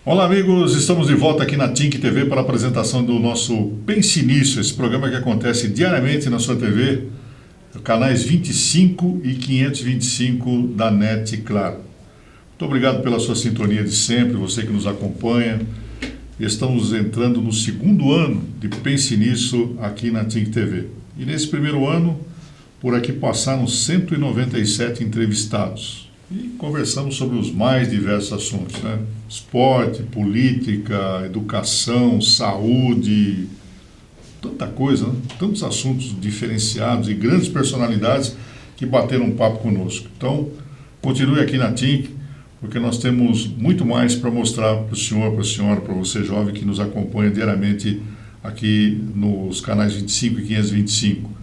Olá amigos, estamos de volta aqui na Tink TV para a apresentação do nosso Pense Nisso, esse programa que acontece diariamente na sua TV, canais 25 e 525 da NET Claro. Muito obrigado pela sua sintonia de sempre, você que nos acompanha. Estamos entrando no segundo ano de Pense Nisso aqui na Tink TV. E nesse primeiro ano, por aqui passaram 197 entrevistados. E conversamos sobre os mais diversos assuntos, né? Esporte, política, educação, saúde, tanta coisa, né? Tantos assuntos diferenciados e grandes personalidades que bateram um papo conosco. Então, continue aqui na Tink, porque nós temos muito mais para mostrar para o senhor, para a senhora, para você jovem que nos acompanha diariamente aqui nos canais 25 e 525.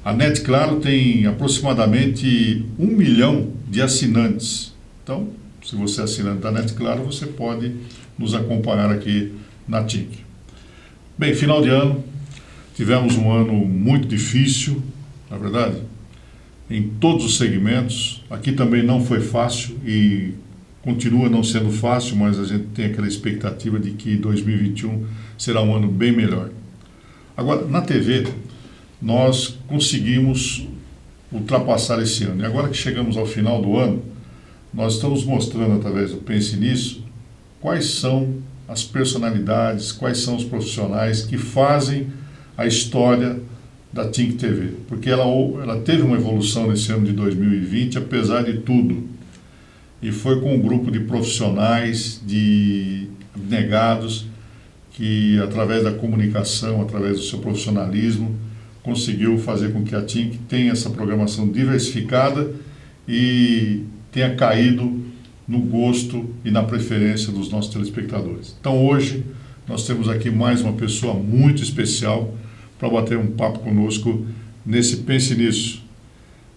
A NET Claro tem aproximadamente 1 milhão de assinantes. Então, se você é assinante da NET Claro, você pode nos acompanhar aqui na Tink. Bem, final de ano, tivemos um ano muito difícil, na verdade, em todos os segmentos. Aqui também não foi fácil e continua não sendo fácil, mas a gente tem aquela expectativa de que 2021 será um ano bem melhor. Agora, na TV, nós conseguimos ultrapassar esse ano. E agora que chegamos ao final do ano, nós estamos mostrando, através do Pense Nisso, quais são as personalidades, quais são os profissionais que fazem a história da Tink TV. Porque ela teve uma evolução nesse ano de 2020, apesar de tudo. E foi com um grupo de profissionais, de abnegados, que através da comunicação, através do seu profissionalismo, conseguiu fazer com que a Tink tenha essa programação diversificada e tenha caído no gosto e na preferência dos nossos telespectadores. Então hoje nós temos aqui mais uma pessoa muito especial para bater um papo conosco nesse Pense Nisso.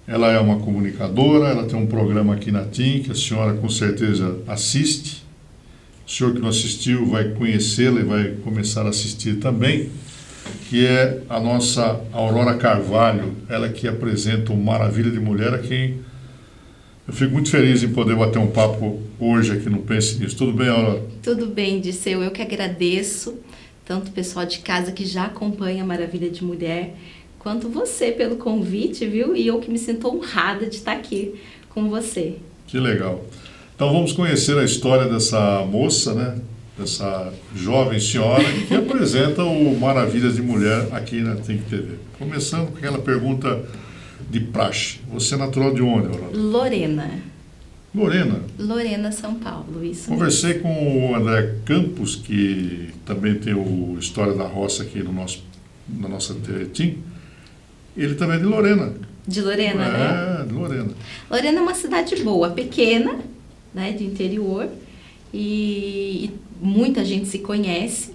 Ela é uma comunicadora, ela tem um programa aqui na Tink, a senhora com certeza assiste. O senhor que não assistiu vai conhecê-la e vai começar a assistir também, que é a nossa Aurora Carvalho, ela que apresenta o Maravilha de Mulher, a quem eu fico muito feliz em poder bater um papo hoje aqui no Pense Nisso. Tudo bem, Aurora? Tudo bem, Disseu. Eu que agradeço, tanto o pessoal de casa que já acompanha a Maravilha de Mulher, quanto você pelo convite, viu? E eu que me sinto honrada de estar aqui com você. Que legal. Então vamos conhecer a história dessa moça, né? Dessa jovem senhora que apresenta o Maravilhas de Mulher aqui na Tink TV. Começando com aquela pergunta de praxe. Você é natural de onde, Aurora? Lorena. Lorena? Lorena, São Paulo, isso. Conversei com o André Campos, que também tem o História da Roça aqui na nossa TV Tink. Ele também é de Lorena. De Lorena, né? É, de Lorena. Lorena é uma cidade boa, pequena, né, de interior, e muita gente se conhece.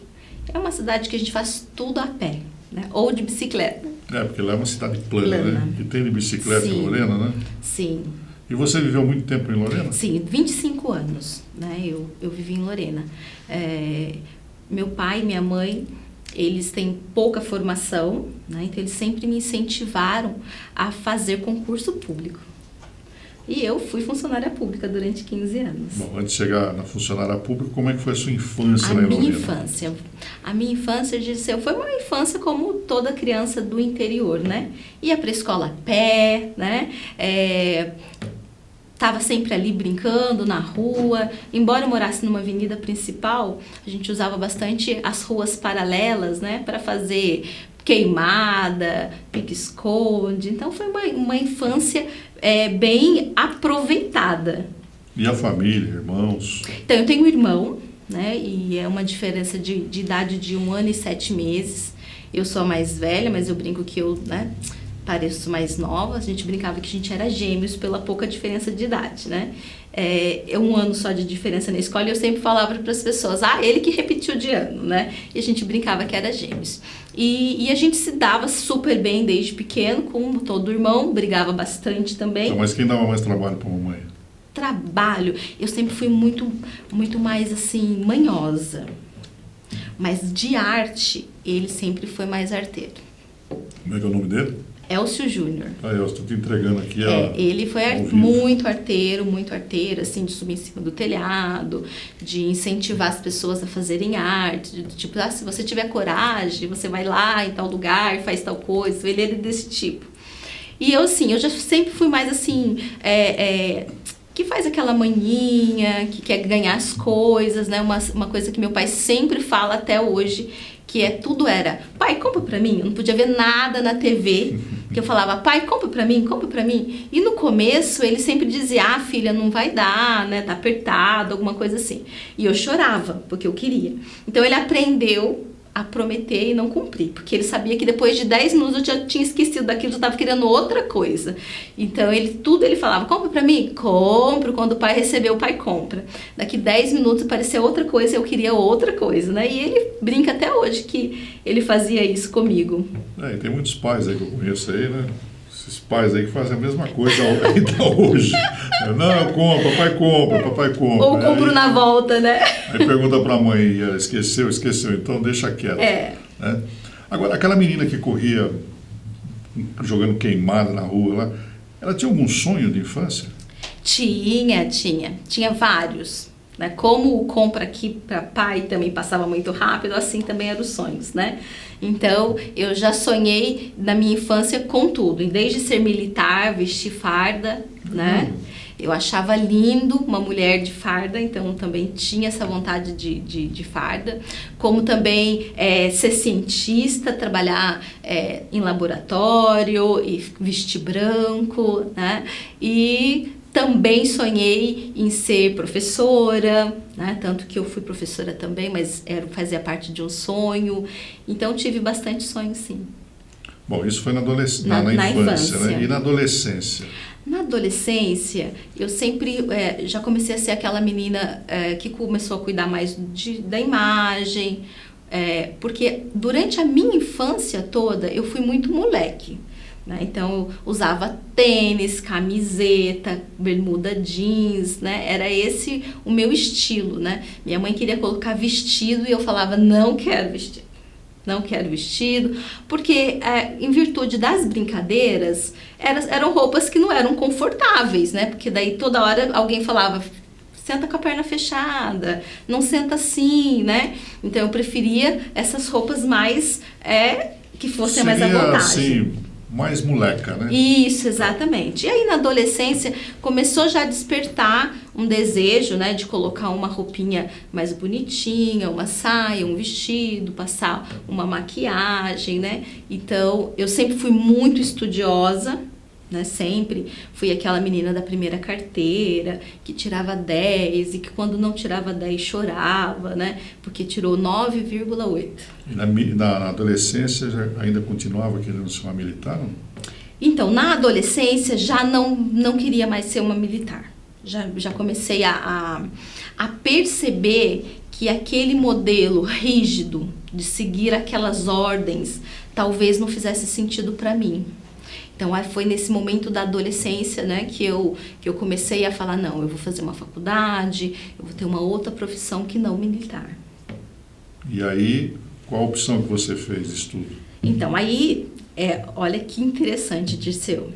É uma cidade que a gente faz tudo a pé, né? Ou de bicicleta. É, porque lá é uma cidade plana, né? E tem de bicicleta em Lorena, né? Sim. E você viveu muito tempo em Lorena? Sim, 25 anos, né? Eu vivi em Lorena. Meu pai e minha mãe, eles têm pouca formação, né? Então eles sempre me incentivaram a fazer concurso público. E eu fui funcionária pública durante 15 anos. Bom, antes de chegar na funcionária pública, como é que foi a sua infância lá em Lorena? A minha infância, Dirceu, foi uma infância como toda criança do interior, né? Ia para a escola a pé, né? Tava sempre ali brincando na rua. Embora eu morasse numa avenida principal, a gente usava bastante as ruas paralelas, né? Para fazer queimada, pique-esconde. Então foi uma infância bem aproveitada. E a família, irmãos? Então eu tenho um irmão, né? E é uma diferença de idade de 1 ano e 7 meses. Eu sou a mais velha, mas eu brinco que eu, né, pareço mais nova. A gente brincava que a gente era gêmeos pela pouca diferença de idade, né? É 1 ano só de diferença na escola e eu sempre falava para as pessoas, ele que repetiu de ano, né? E a gente brincava que era gêmeos. E a gente se dava super bem desde pequeno, com todo irmão, brigava bastante também. Então, mas quem dava mais trabalho para a mamãe? Trabalho, eu sempre fui muito mais assim, manhosa. Mas de arte, ele sempre foi mais arteiro. Como é que é o nome dele? Elcio Júnior. Eu estou te entregando aqui. Ele foi muito arteiro, assim, de subir em cima do telhado, de incentivar as pessoas a fazerem arte, tipo, se você tiver coragem, você vai lá em tal lugar e faz tal coisa. Ele era desse tipo. E eu, assim, eu já sempre fui mais, assim, que faz aquela maninha, que quer ganhar as coisas, né? Uma coisa que meu pai sempre fala até hoje, que tudo era, pai, compra pra mim. Eu não podia ver nada na TV, que eu falava, pai, compra pra mim, compra pra mim. E no começo, ele sempre dizia, filha, não vai dar, né, tá apertado, alguma coisa assim. E eu chorava, porque eu queria. Então, ele aprendeu a prometer e não cumprir, porque ele sabia que depois de 10 minutos eu já tinha esquecido daquilo, eu estava querendo outra coisa. Então, ele falava, compra pra mim? Compro. Quando o pai recebeu, o pai compra. Daqui 10 minutos apareceu outra coisa, eu queria outra coisa, né? E ele brinca até hoje que ele fazia isso comigo. E tem muitos pais aí que eu conheço aí, né? Esses pais aí que fazem a mesma coisa ainda hoje. Não, eu compro, papai compra. Ou compro na volta, né? Aí pergunta pra mãe, esqueceu, então deixa quieto. Né? Agora, aquela menina que corria jogando queimada na rua lá, ela tinha algum sonho de infância? Tinha vários. Né? Como o compra aqui para pai também passava muito rápido, assim também eram os sonhos, né? Então, eu já sonhei na minha infância com tudo, desde ser militar, vestir farda, né? Eu achava lindo uma mulher de farda, então também tinha essa vontade de farda. Como também ser cientista, trabalhar em laboratório e vestir branco, né? E também sonhei em ser professora, né? Tanto que eu fui professora também, mas fazia parte de um sonho. Então, tive bastante sonho, sim. Bom, isso foi na infância, né? E na adolescência? Na adolescência, eu sempre já comecei a ser aquela menina que começou a cuidar mais da imagem, porque durante a minha infância toda, eu fui muito moleque. Então, eu usava tênis, camiseta, bermuda jeans, né? Era esse o meu estilo, né? Minha mãe queria colocar vestido e eu falava, não quero vestido, porque em virtude das brincadeiras, eram roupas que não eram confortáveis, né? Porque daí toda hora alguém falava, senta com a perna fechada, não senta assim, né? Então, eu preferia essas roupas mais, que fossem mais à vontade. Assim, mais moleca, né? Isso, exatamente. E aí na adolescência começou já a despertar um desejo, né, de colocar uma roupinha mais bonitinha, uma saia, um vestido, passar uma maquiagem, né? Então, eu sempre fui muito estudiosa, né? Sempre fui aquela menina da primeira carteira, que tirava 10 e que quando não tirava 10 chorava, né? Porque tirou 9,8. E na adolescência ainda continuava querendo ser uma militar? Não? Então, na adolescência já não queria mais ser uma militar. Já comecei a perceber que aquele modelo rígido de seguir aquelas ordens talvez não fizesse sentido para mim. Então, foi nesse momento da adolescência, né, que eu comecei a falar, não, eu vou fazer uma faculdade, eu vou ter uma outra profissão que não militar. E aí, qual a opção que você fez de estudo? Então, aí, olha que interessante, Dirceu.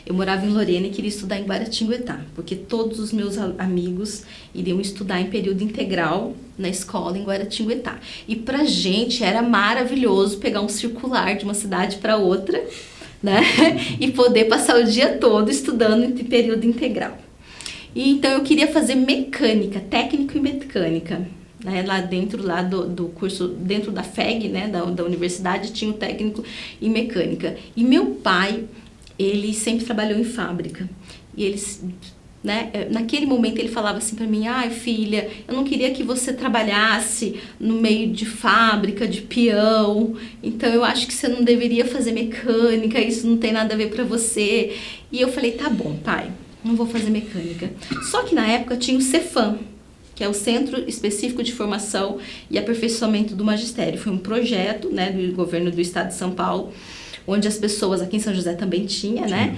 Eu morava em Lorena e queria estudar em Guaratinguetá, porque todos os meus amigos iriam estudar em período integral na escola em Guaratinguetá. E pra gente era maravilhoso pegar um circular de uma cidade para outra, né? E poder passar o dia todo estudando em período integral. E então eu queria fazer mecânica, técnico e mecânica. Né? Lá dentro do curso, dentro da FEG, né? da universidade, tinha o técnico em mecânica. E meu pai, ele sempre trabalhou em fábrica. E ele, né? Naquele momento ele falava assim para mim, filha, eu não queria que você trabalhasse no meio de fábrica, de peão, então eu acho que você não deveria fazer mecânica, isso não tem nada a ver para você. E eu falei, tá bom, pai, não vou fazer mecânica. Só que na época tinha o Cefam, que é o Centro Específico de Formação e Aperfeiçoamento do Magistério. Foi um projeto, né, do governo do estado de São Paulo, onde as pessoas, aqui em São José também tinha, né?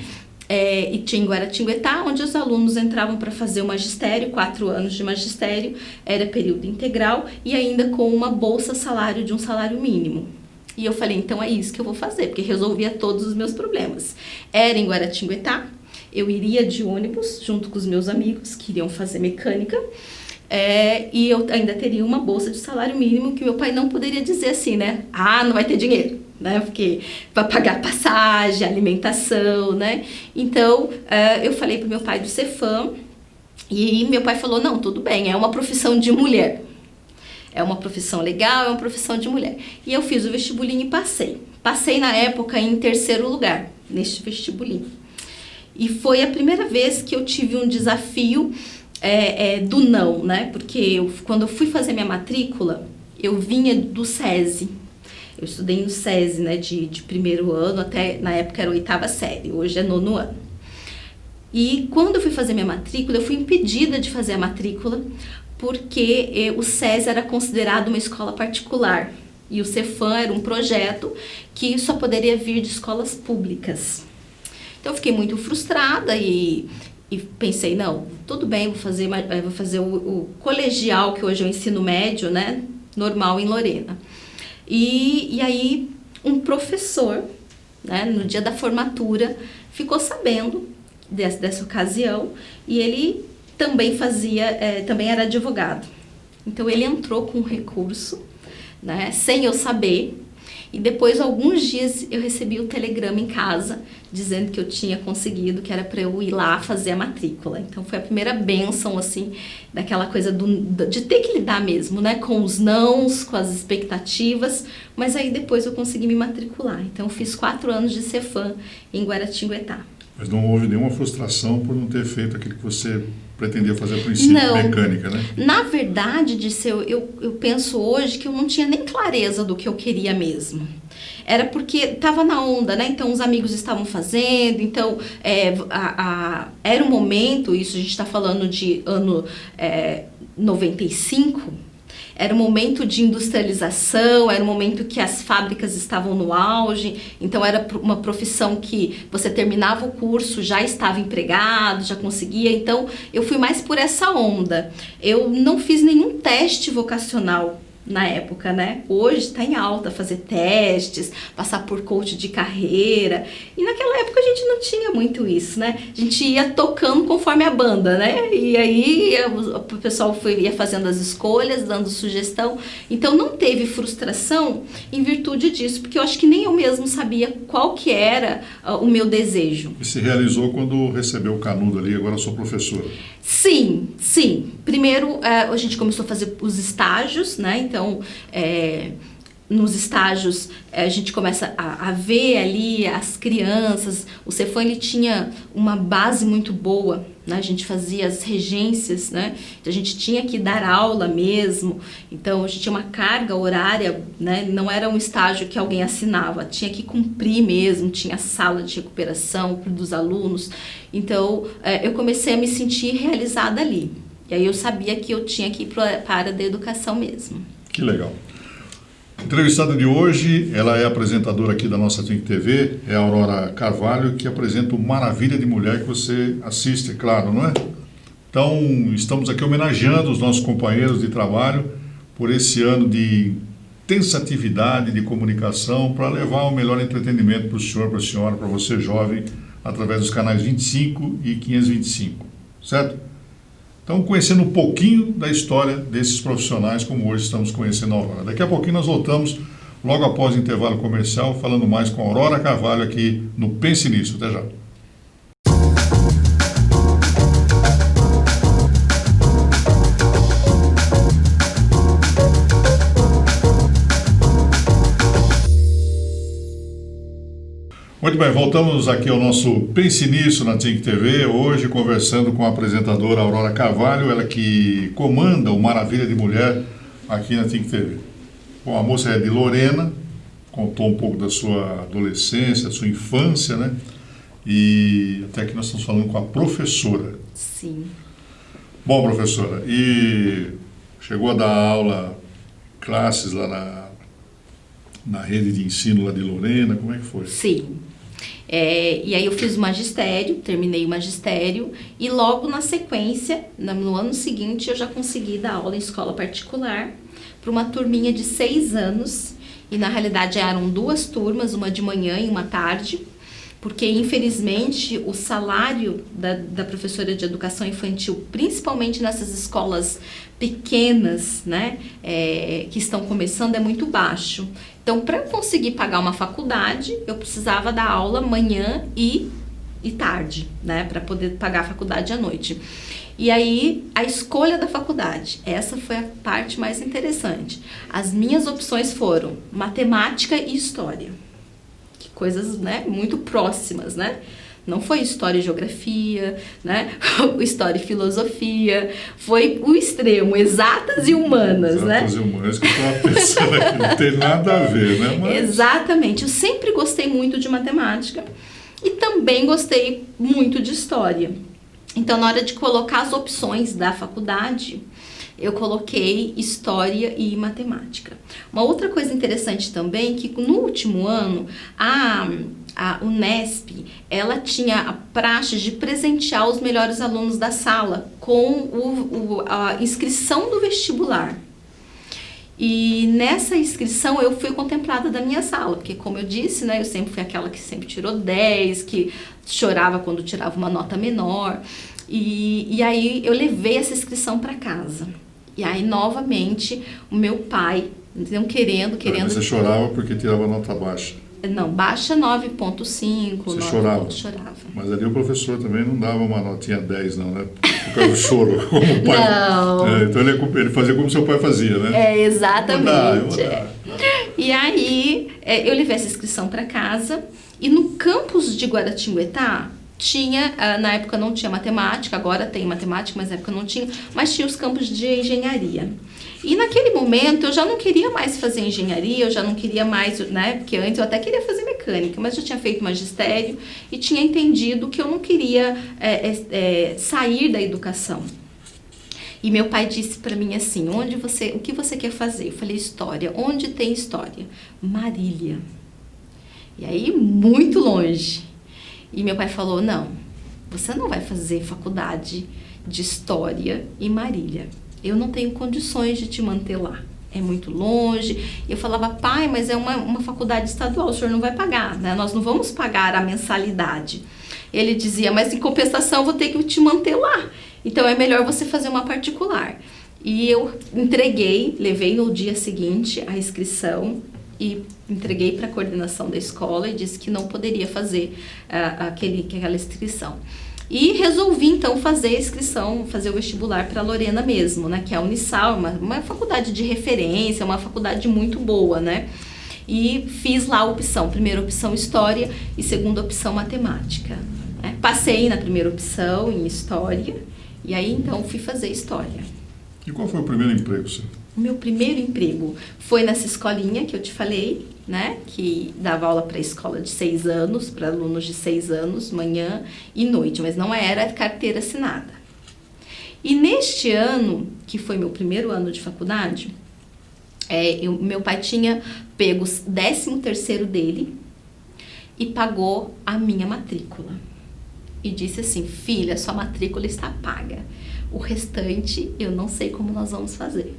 E tinha em Guaratinguetá, onde os alunos entravam para fazer o magistério, 4 anos de magistério, era período integral e ainda com uma bolsa salário de um salário mínimo. E eu falei, então é isso que eu vou fazer, porque resolvia todos os meus problemas. Era em Guaratinguetá, eu iria de ônibus junto com os meus amigos que iriam fazer mecânica, e eu ainda teria uma bolsa de salário mínimo que meu pai não poderia dizer assim, né? Ah, não vai ter dinheiro, né? Porque vai pagar passagem, alimentação, né? Então, eu falei pro meu pai do Cefam e meu pai falou, não, tudo bem, é uma profissão de mulher. É uma profissão legal, é uma profissão de mulher. E eu fiz o vestibulinho e passei. Passei na época em 3º lugar neste vestibulinho. E foi a primeira vez que eu tive um desafio do não, né? Porque quando eu fui fazer minha matrícula, eu vinha do SESI. Eu estudei no SESI, né? De 1º ano até, na época era 8ª série, hoje é 9º ano. E quando eu fui fazer minha matrícula, eu fui impedida de fazer a matrícula porque o SESI era considerado uma escola particular. E o Cefam era um projeto que só poderia vir de escolas públicas. Então eu fiquei muito frustrada e pensei, não, tudo bem, vou fazer o colegial, que hoje é o ensino médio, né, normal em Lorena. E aí um professor, né, no dia da formatura, ficou sabendo dessa ocasião e ele também também era advogado. Então ele entrou com um recurso, né, sem eu saber. E depois, alguns dias, eu recebi o telegrama em casa, dizendo que eu tinha conseguido, que era para eu ir lá fazer a matrícula. Então, foi a primeira bênção, assim, daquela coisa de ter que lidar mesmo, né? Com os nãos, com as expectativas. Mas aí, depois, eu consegui me matricular. Então, eu fiz 4 anos de Cefam em Guaratinguetá. Mas não houve nenhuma frustração por não ter feito aquilo que você pretendia fazer a princípio, mecânica, né? Na verdade, eu penso hoje que eu não tinha nem clareza do que eu queria mesmo. Era porque estava na onda, né? Então, os amigos estavam fazendo, então, era um momento, isso a gente está falando de ano 95, era um momento de industrialização, era um momento que as fábricas estavam no auge, então era uma profissão que você terminava o curso, já estava empregado, já conseguia, então eu fui mais por essa onda. Eu não fiz nenhum teste vocacional na época, né? Hoje está em alta fazer testes, passar por coach de carreira. E naquela época a gente não tinha muito isso, né? A gente ia tocando conforme a banda, né? E aí o pessoal ia fazendo as escolhas, dando sugestão. Então não teve frustração em virtude disso, porque eu acho que nem eu mesmo sabia qual que era o meu desejo. E se realizou quando recebeu o canudo ali, agora sou professora. Sim, sim. Primeiro, a gente começou a fazer os estágios, né? Então, nos estágios, a gente começa a ver ali as crianças. O Cefam, ele tinha uma base muito boa, né? A gente fazia as regências, né? Então, a gente tinha que dar aula mesmo. Então, a gente tinha uma carga horária, né? Não era um estágio que alguém assinava, tinha que cumprir mesmo, tinha sala de recuperação dos alunos. Então, eu comecei a me sentir realizada ali. E aí eu sabia que eu tinha que ir para a área da educação mesmo. Que legal. A entrevistada de hoje, ela é apresentadora aqui da nossa Think TV, é a Aurora Carvalho, que apresenta o Maravilha de Mulher, que você assiste, é claro, não é? Então, estamos aqui homenageando os nossos companheiros de trabalho por esse ano de intensa atividade de comunicação para levar o melhor entretenimento para o senhor, para a senhora, para você jovem, através dos canais 25 e 525, certo? Então, conhecendo um pouquinho da história desses profissionais, como hoje estamos conhecendo a Aurora. Daqui a pouquinho nós voltamos, logo após o intervalo comercial, falando mais com a Aurora Carvalho aqui no Pense Nisso. Até já. Muito bem, voltamos aqui ao nosso Pense Nisso na Think TV, hoje conversando com a apresentadora Aurora Carvalho, ela que comanda o Maravilha de Mulher aqui na Think TV. Bom, a moça é de Lorena, contou um pouco da sua adolescência, da sua infância, né? E até aqui nós estamos falando com a professora. Sim. Bom, professora, e chegou a dar aula, classes lá na rede de ensino lá de Lorena, como é que foi? Sim. E aí eu fiz o magistério, terminei o magistério e logo na sequência, no ano seguinte, eu já consegui dar aula em escola particular para uma turminha de 6 anos e na realidade eram 2 turmas, uma de manhã e uma à tarde, porque infelizmente o salário da professora de educação infantil, principalmente nessas escolas pequenas, né, que estão começando, é muito baixo. Então, para conseguir pagar uma faculdade, eu precisava dar aula manhã e tarde, né, para poder pagar a faculdade à noite. E aí, a escolha da faculdade, essa foi a parte mais interessante. As minhas opções foram matemática e história. Que coisas, né, muito próximas, né? Não foi história e geografia, né? História e filosofia. Foi o extremo, exatas e humanas, né? Exatas e humanas, que eu estava pensando aqui, não tem nada a ver, né? Mas... Exatamente. Eu sempre gostei muito de matemática e também gostei muito de história. Então, na hora de colocar as opções da faculdade, eu coloquei história e matemática. Uma outra coisa interessante também, que no último ano, a Unesp, ela tinha a praxe de presentear os melhores alunos da sala com a inscrição do vestibular. E nessa inscrição eu fui contemplada da minha sala, porque como eu disse, né, eu sempre fui aquela que sempre tirou 10, que chorava quando tirava uma nota menor. E aí eu levei essa inscrição para casa. E aí novamente o meu pai, não querendo... Mas você chorava porque tirava nota baixa? Não, baixa 9,5. Você chorava? Chorava. Mas ali o professor também não dava uma notinha 10 não, né? Por causa do choro, como o pai. Não. Então ele fazia como seu pai fazia, né? Exatamente. E aí eu levei essa inscrição para casa e no campus de Guaratinguetá tinha, na época não tinha matemática, agora tem matemática, mas na época não tinha, mas tinha os campos de engenharia. E naquele momento eu já não queria mais fazer engenharia, eu já não queria mais, né, porque antes eu até queria fazer mecânica, mas eu tinha feito magistério e tinha entendido que eu não queria sair da educação. E meu pai disse para mim assim, o que você quer fazer? Eu falei, história. Onde tem história? Marília. E aí, muito longe. E meu pai falou, não, você não vai fazer faculdade de história em Marília. Eu não tenho condições de te manter lá. É muito longe. Eu falava, pai, mas é uma faculdade estadual, o senhor não vai pagar, né? Nós não vamos pagar a mensalidade. Ele dizia, mas em compensação eu vou ter que te manter lá. Então é melhor você fazer uma particular. E eu levei no dia seguinte a inscrição e entreguei para a coordenação da escola e disse que não poderia fazer aquela inscrição. E resolvi, então, fazer a inscrição, fazer o vestibular para a Lorena mesmo, né? Que é a Unisal, uma faculdade de referência, uma faculdade muito boa, né? E fiz lá a opção, primeira opção História e segunda opção Matemática. Né? Passei na primeira opção em História e aí, então, fui fazer História. E qual foi o primeiro emprego seu? O meu primeiro emprego foi nessa escolinha que eu te falei, né, que dava aula para escola de 6 anos, para alunos de 6 anos, manhã e noite, mas não era carteira assinada. E neste ano, que foi meu primeiro ano de faculdade, meu pai tinha pego o 13º dele e pagou a minha matrícula. E disse assim, filha, sua matrícula está paga. O restante eu não sei como nós vamos fazer.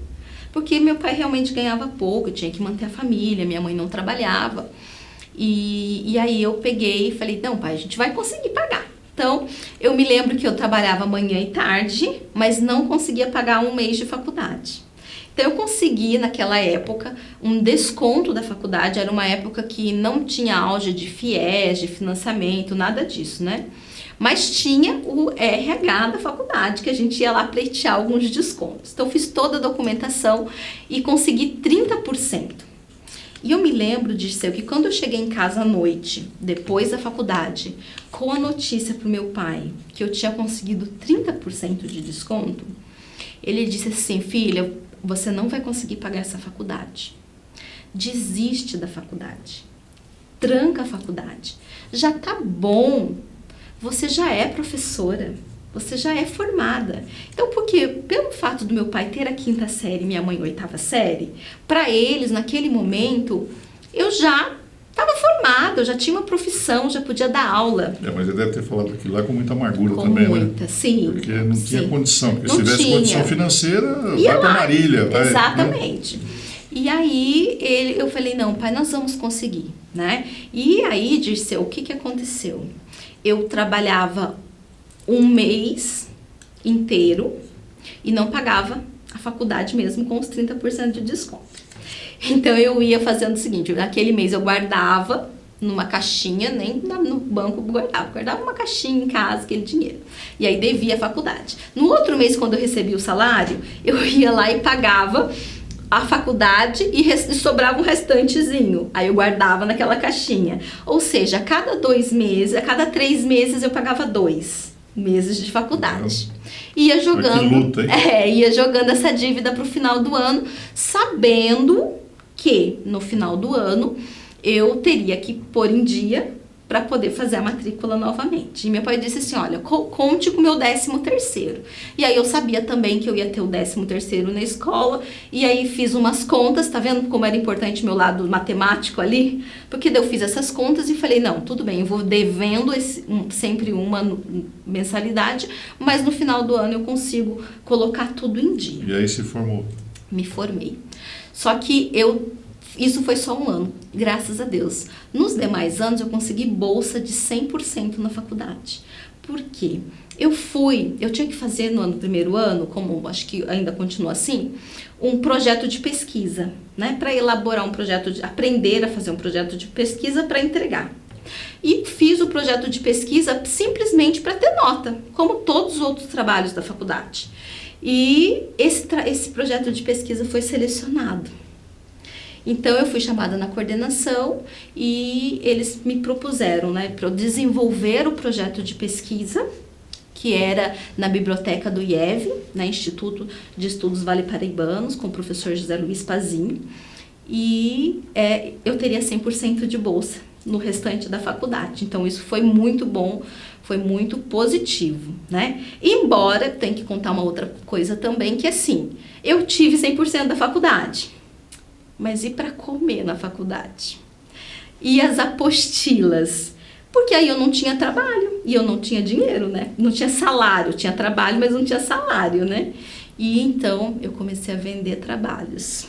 Porque meu pai realmente ganhava pouco, eu tinha que manter a família, minha mãe não trabalhava. E aí eu peguei e falei, não pai, a gente vai conseguir pagar. Então, eu me lembro que eu trabalhava manhã e tarde, mas não conseguia pagar um mês de faculdade. Então, eu consegui, naquela época, um desconto da faculdade. Era uma época que não tinha auge de FIES, de financiamento, nada disso, né? Mas tinha o RH da faculdade, que a gente ia lá pleitear alguns descontos. Então, fiz toda a documentação e consegui 30%. E eu me lembro, Dirceu, que quando eu cheguei em casa à noite, depois da faculdade, com a notícia para o meu pai que eu tinha conseguido 30% de desconto, ele disse assim, filha, você não vai conseguir pagar essa faculdade. Desiste da faculdade. Tranca a faculdade. Já tá bom. Você já é professora, você já é formada. Então, porque pelo fato do meu pai ter a 5ª série e minha mãe a 8ª série, para eles, naquele momento, eu já estava formada, eu já tinha uma profissão, já podia dar aula. Mas ele deve ter falado aquilo lá com muita amargura com também, muita, né? Sim. Porque não tinha condição, porque não se tivesse tinha. condição financeira, Ia vai para Marília. Exatamente. E aí eu falei, não, pai, nós vamos conseguir, né? E aí, Dirceu, o que aconteceu? Eu trabalhava um mês inteiro e não pagava a faculdade mesmo com os 30% de desconto. Então eu ia fazendo o seguinte, naquele mês eu guardava numa caixinha, nem no banco guardava uma caixinha em casa, aquele dinheiro. E aí devia a faculdade. No outro mês, quando eu recebia o salário, eu ia lá e pagava a faculdade e sobrava um restantezinho. Aí eu guardava naquela caixinha. Ou seja, a cada 2 meses, a cada 3 meses eu pagava 2 meses de faculdade. Ia jogando, que luta, hein? Ia jogando essa dívida para o final do ano, sabendo que no final do ano eu teria que pôr em dia para poder fazer a matrícula novamente. E meu pai disse assim, olha, conte com o meu 13º. E aí eu sabia também que eu ia ter o 13º na escola, e aí fiz umas contas, tá vendo como era importante meu lado matemático ali? Porque daí eu fiz essas contas e falei, não, tudo bem, eu vou devendo sempre uma mensalidade, mas no final do ano eu consigo colocar tudo em dia. E aí se formou? Me formei. Só que isso foi só um ano, graças a Deus. Nos demais anos eu consegui bolsa de 100% na faculdade. Por quê? Eu tinha que fazer no primeiro ano, como acho que ainda continua assim, um projeto de pesquisa, né? Para elaborar aprender a fazer um projeto de pesquisa para entregar. E fiz o projeto de pesquisa simplesmente para ter nota, como todos os outros trabalhos da faculdade. E esse projeto de pesquisa foi selecionado. Então, eu fui chamada na coordenação e eles me propuseram, né, para eu desenvolver o projeto de pesquisa, que era na biblioteca do IEV, né, Instituto de Estudos Vale Paraibanos, com o professor José Luiz Pazinho, e eu teria 100% de bolsa no restante da faculdade. Então, isso foi muito bom, foi muito positivo, né? Embora, tem que contar uma outra coisa também, que assim, eu tive 100% da faculdade, mas e para comer na faculdade? E as apostilas? Porque aí eu não tinha trabalho e eu não tinha dinheiro, né? Não tinha salário, tinha trabalho, mas não tinha salário, né? E então eu comecei a vender trabalhos.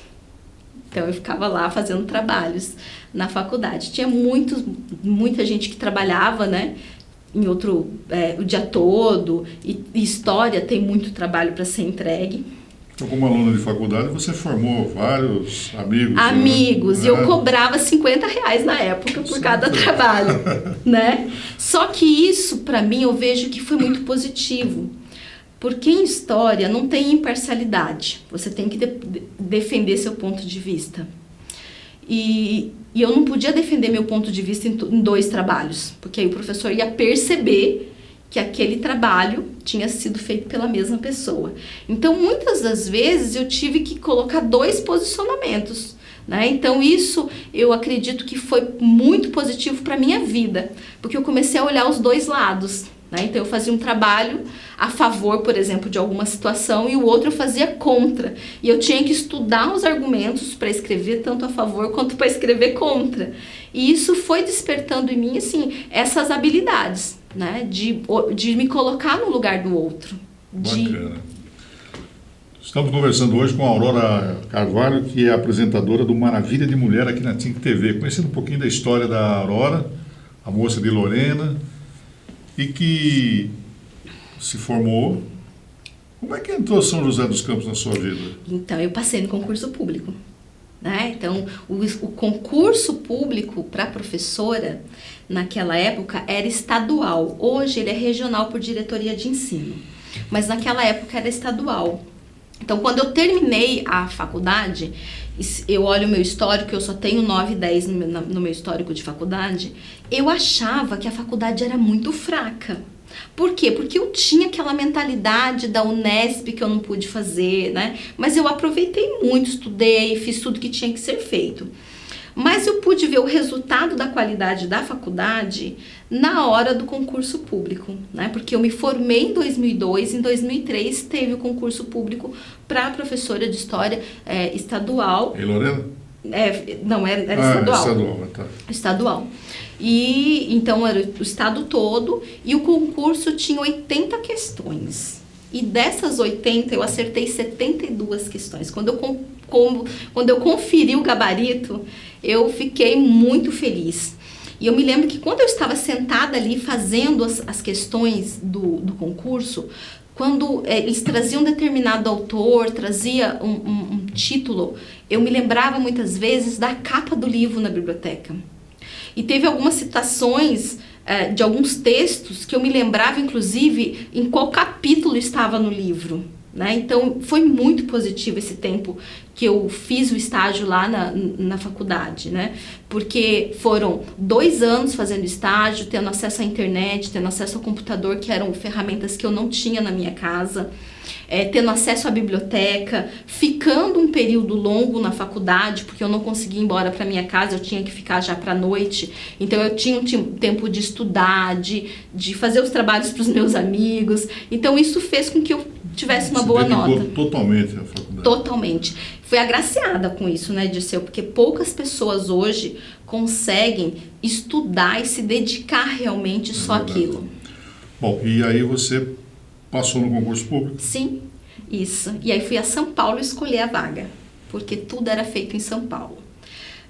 Então eu ficava lá fazendo trabalhos na faculdade. Tinha muita gente que trabalhava, né? O dia todo. E história tem muito trabalho para ser entregue. Então, como aluna de faculdade, você formou vários amigos. Amigos, né? E eu cobrava R$50 na época por cada trabalho, né? Só que isso, para mim, eu vejo que foi muito positivo. Porque em história não tem imparcialidade. Você tem que defender seu ponto de vista. E eu não podia defender meu ponto de vista em 2 trabalhos. Porque aí o professor ia perceber que aquele trabalho tinha sido feito pela mesma pessoa. Então, muitas das vezes, eu tive que colocar 2 posicionamentos, né? Então, isso eu acredito que foi muito positivo para a minha vida, porque eu comecei a olhar os 2 lados, né? Então, eu fazia um trabalho a favor, por exemplo, de alguma situação, e o outro eu fazia contra. E eu tinha que estudar os argumentos para escrever tanto a favor quanto para escrever contra. E isso foi despertando em mim, assim, essas habilidades, né, de me colocar no lugar do outro. Bacana. Estamos conversando hoje com a Aurora Carvalho, que é apresentadora do Maravilha de Mulher aqui na TINC TV, conhecendo um pouquinho da história da Aurora, a moça de Lorena, e que se formou. Como é que entrou São José dos Campos na sua vida? Então, eu passei no concurso público, né? Então, o concurso público para professora, naquela época, era estadual. Hoje, ele é regional por diretoria de ensino. Mas, naquela época, era estadual. Então, quando eu terminei a faculdade, eu olho o meu histórico, eu só tenho 9 e 10 no meu histórico de faculdade, eu achava que a faculdade era muito fraca. Por quê? Porque eu tinha aquela mentalidade da Unesp que eu não pude fazer, né? Mas eu aproveitei muito, estudei, fiz tudo que tinha que ser feito. Mas eu pude ver o resultado da qualidade da faculdade na hora do concurso público, né? Porque eu me formei em 2002, em 2003 teve o concurso público para professora de história estadual. Em Lorena? Não, era estadual. Estadual, tá. Estadual. E então era o estado todo, e o concurso tinha 80 questões. E dessas 80, eu acertei 72 questões. Quando eu conferi o gabarito, eu fiquei muito feliz. E eu me lembro que quando eu estava sentada ali fazendo as questões do concurso, quando eles traziam um determinado autor, trazia um título, eu me lembrava muitas vezes da capa do livro na biblioteca. E teve algumas citações de alguns textos que eu me lembrava, inclusive, em qual capítulo estava no livro, né? Então, foi muito positivo esse tempo que eu fiz o estágio lá na faculdade, né? Porque foram 2 anos fazendo estágio, tendo acesso à internet, tendo acesso ao computador, que eram ferramentas que eu não tinha na minha casa, tendo acesso à biblioteca, ficando um período longo na faculdade, porque eu não conseguia ir embora para minha casa, eu tinha que ficar já para a noite, então eu tinha um tempo de estudar, de fazer os trabalhos para os meus amigos, então isso fez com que eu tivesse uma boa nota. Totalmente à faculdade. Totalmente. Fui agraciada com isso, né, Dirceu? Porque poucas pessoas hoje conseguem estudar e se dedicar realmente só àquilo. Bom, e aí você passou no concurso público? Sim, isso. E aí fui a São Paulo escolher a vaga, porque tudo era feito em São Paulo.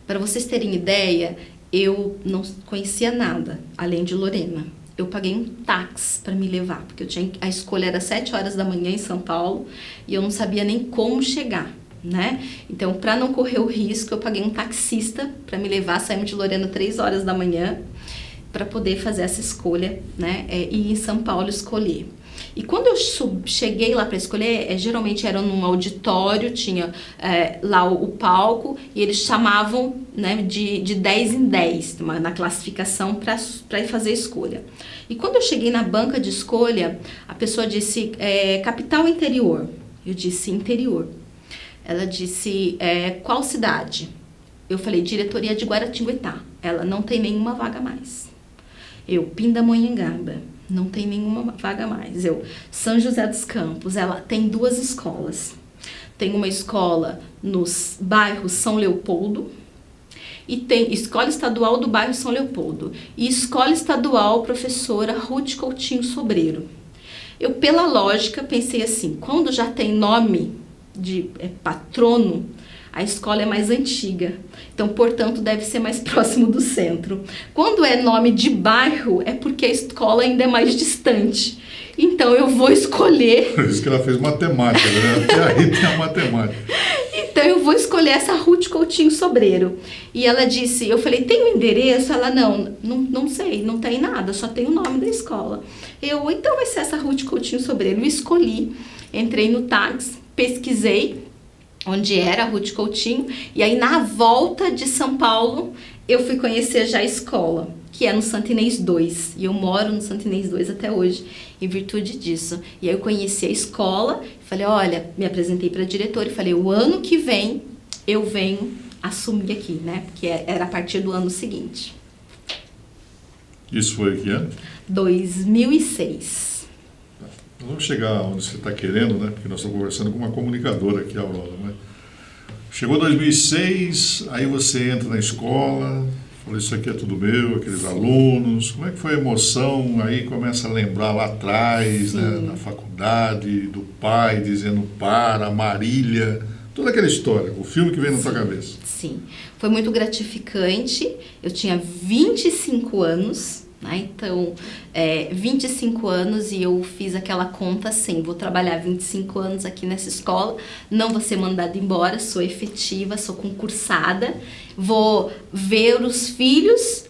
Para vocês terem ideia, eu não conhecia nada, além de Lorena. Eu paguei um táxi para me levar, porque a escolha era 7 horas da manhã em São Paulo e eu não sabia nem como chegar, né? Então, para não correr o risco, eu paguei um taxista para me levar, saímos de Lorena 3 horas da manhã, para poder fazer essa escolha, né? E ir em São Paulo escolher. E quando eu cheguei lá para escolher, geralmente era num auditório, tinha lá o palco, e eles chamavam, né, de 10 em 10, na classificação para ir fazer a escolha. E quando eu cheguei na banca de escolha, a pessoa disse, capital interior? Eu disse, interior. Ela disse, qual cidade? Eu falei, diretoria de Guaratinguetá. Ela, não tem nenhuma vaga mais. Eu, Pindamonhangaba. Não tem nenhuma vaga mais. Eu, São José dos Campos, ela tem 2 escolas. Tem uma escola nos bairros São Leopoldo e tem escola estadual do bairro São Leopoldo e escola estadual professora Ruth Coutinho Sobreiro. Eu, pela lógica, pensei assim, quando já tem nome de patrono, a escola é mais antiga, então, portanto, deve ser mais próximo do centro. Quando é nome de bairro, é porque a escola ainda é mais distante. Então, eu vou escolher... Por isso que ela fez matemática, né? Até aí tem a matemática. Então, eu vou escolher essa Ruth Coutinho Sobreiro. E ela disse, eu falei, tem um endereço? Ela, não sei, não tem nada, só tem o nome da escola. Eu, então vai ser essa Ruth Coutinho Sobreiro. Eu escolhi, entrei no táxi, pesquisei onde era a Ruth Coutinho, e aí na volta de São Paulo, eu fui conhecer já a escola, que é no Santo Inês 2, e eu moro no Santo Inês 2 até hoje, em virtude disso. E aí eu conheci a escola, falei, olha, me apresentei para a diretora e falei, o ano que vem eu venho assumir aqui, né, porque era a partir do ano seguinte. Isso foi que ano? 2006. Nós vamos chegar onde você está querendo, né? Porque nós estamos conversando com uma comunicadora aqui, Aurora. Né? Chegou 2006, aí você entra na escola, falou, isso aqui é tudo meu, aqueles alunos. Como é que foi a emoção? Aí começa a lembrar lá atrás, né, na faculdade, do pai dizendo para, Marília, toda aquela história, o filme que vem na sua cabeça. Sim, foi muito gratificante. Eu tinha 25 anos. Então, 25 anos e eu fiz aquela conta assim, vou trabalhar 25 anos aqui nessa escola, não vou ser mandada embora, sou efetiva, sou concursada, vou ver os filhos